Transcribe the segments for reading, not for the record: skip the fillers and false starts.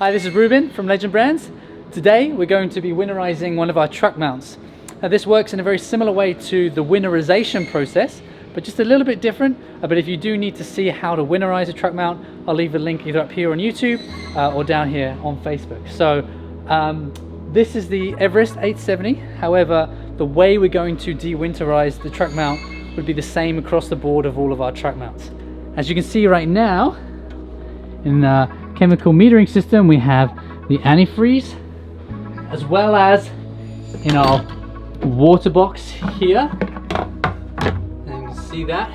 Hi, this is Ruben from Legend Brands. Today we're going to be winterizing one of our truck mounts. Now, this works in a very similar way to the winterization process, but just a little bit different. But if you do need to see how to winterize a truck mount, I'll leave a link either up here on YouTube or down here on Facebook. So this is the Everest 870. However, the way we're going to de-winterize the truck mount would be the same across the board of all of our truck mounts. As you can see right now, in the chemical metering system, we have the antifreeze, as well as in our water box here. And you can see that.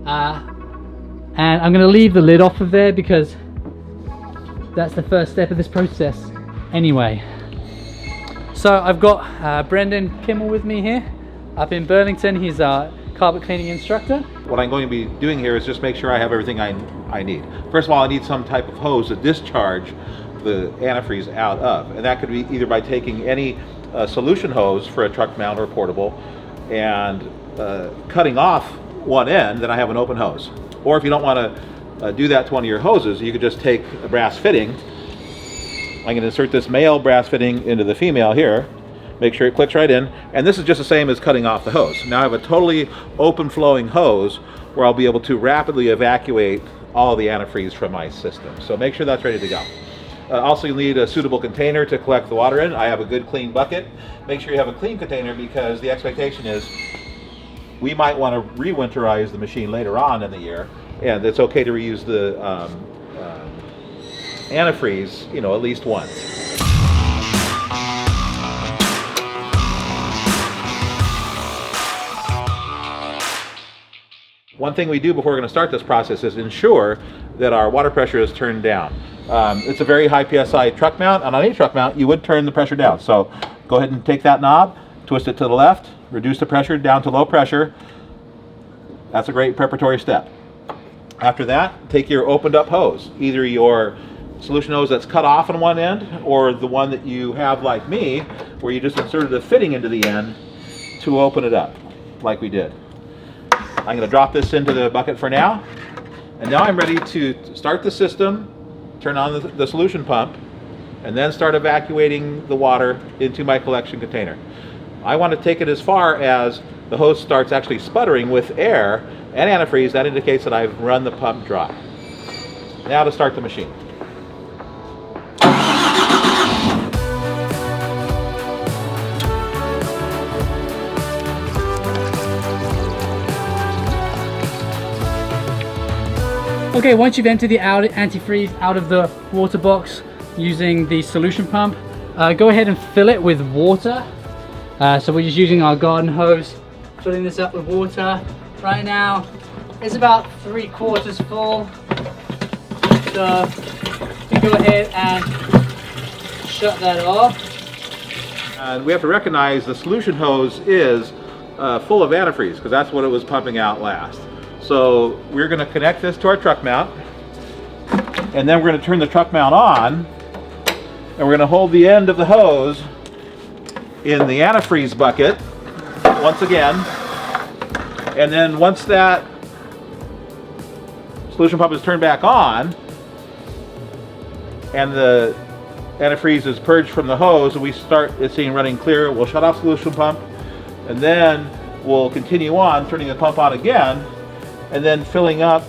And I'm going to leave the lid off of there because that's the first step of this process anyway. So I've got Brendan Kimmel with me here up in Burlington. He's our carpet cleaning instructor. What I'm going to be doing here is just make sure I have everything I need. First of all, I need some type of hose to discharge the antifreeze out of, and that could be either by taking any solution hose for a truck mount or portable and cutting off one end, then I have an open hose. Or if you don't want to do that to one of your hoses, you could just take a brass fitting. I'm going to insert this male brass fitting into the female here, make sure it clicks right in, and this is just the same as cutting off the hose. Now I have a totally open flowing hose where I'll be able to rapidly evacuate all the antifreeze from my system. So make sure that's ready to go. Also, you'll need a suitable container to collect the water in. I have a good clean bucket. Make sure you have a clean container because the expectation is we might want to re-winterize the machine later on in the year, and it's okay to reuse the antifreeze, at least once. One thing we do before we're going to start this process is ensure that our water pressure is turned down. It's a very high PSI truck mount, and on any truck mount you would turn the pressure down. So go ahead and take that knob, twist it to the left, reduce the pressure down to low pressure. That's a great preparatory step. After that, take your opened up hose, either your solution hose that's cut off on one end or the one that you have like me where you just inserted a fitting into the end to open it up like we did. I'm going to drop this into the bucket for now, and now I'm ready to start the system, turn on the solution pump, and then start evacuating the water into my collection container. I want to take it as far as the hose starts actually sputtering with air and antifreeze. That indicates that I've run the pump dry. Now to start the machine. Okay, once you've emptied the antifreeze out of the water box using the solution pump, go ahead and fill it with water. So we're just using our garden hose, filling this up with water. Right now, it's about 3/4 full. So you go ahead and shut that off. And we have to recognize the solution hose is full of antifreeze because that's what it was pumping out last. So we're going to connect this to our truck mount, and then we're going to turn the truck mount on, and we're going to hold the end of the hose in the antifreeze bucket once again, and then once that solution pump is turned back on and the antifreeze is purged from the hose and we start seeing running clear, we'll shut off solution pump, and then we'll continue on turning the pump on again, and then filling up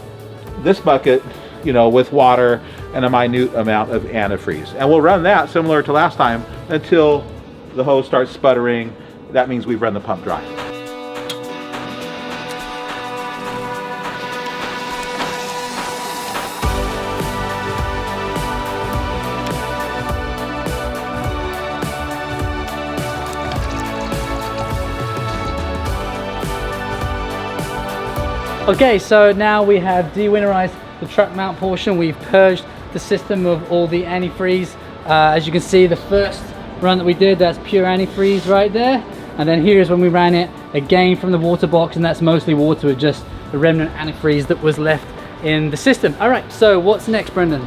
this bucket, with water and a minute amount of antifreeze. And we'll run that similar to last time until the hose starts sputtering. That means we've run the pump dry. Okay, so now we have de-winterized the truck mount portion. We've purged the system of all the antifreeze. As you can see, the first run that we did, that's pure antifreeze right there. And then here's when we ran it again from the water box, and that's mostly water with just the remnant antifreeze that was left in the system. All right, so what's next, Brendan?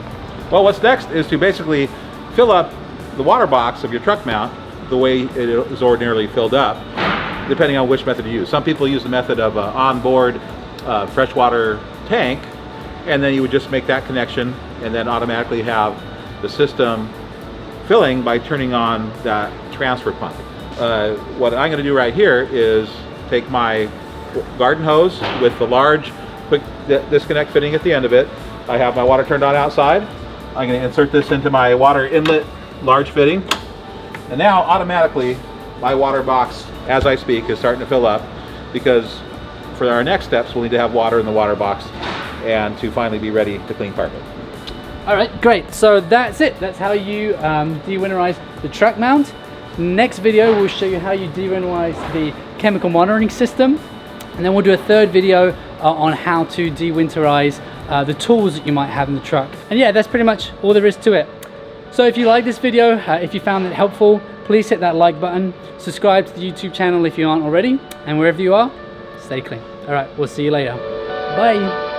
Well, what's next is to basically fill up the water box of your truck mount the way it is ordinarily filled up, depending on which method you use. Some people use the method of onboard freshwater tank, and then you would just make that connection and then automatically have the system filling by turning on that transfer pump. What I'm going to do right here is take my garden hose with the large quick disconnect fitting at the end of it. I have my water turned on outside. I'm going to insert this into my water inlet large fitting, and now automatically my water box, as I speak, is starting to fill up, because for our next steps we'll need to have water in the water box and to finally be ready to clean carpet. All right, great. So that's it. That's how you de-winterize the Truckmount. Next video we'll show you how you de-winterize the chemical monitoring system, and then we'll do a third video on how to de-winterize the tools that you might have in the truck. And yeah, that's pretty much all there is to it. So if you like this video, if you found it helpful, please hit that like button, subscribe to the YouTube channel if you aren't already, and wherever you are, stay clean. All right, we'll see you later. Bye.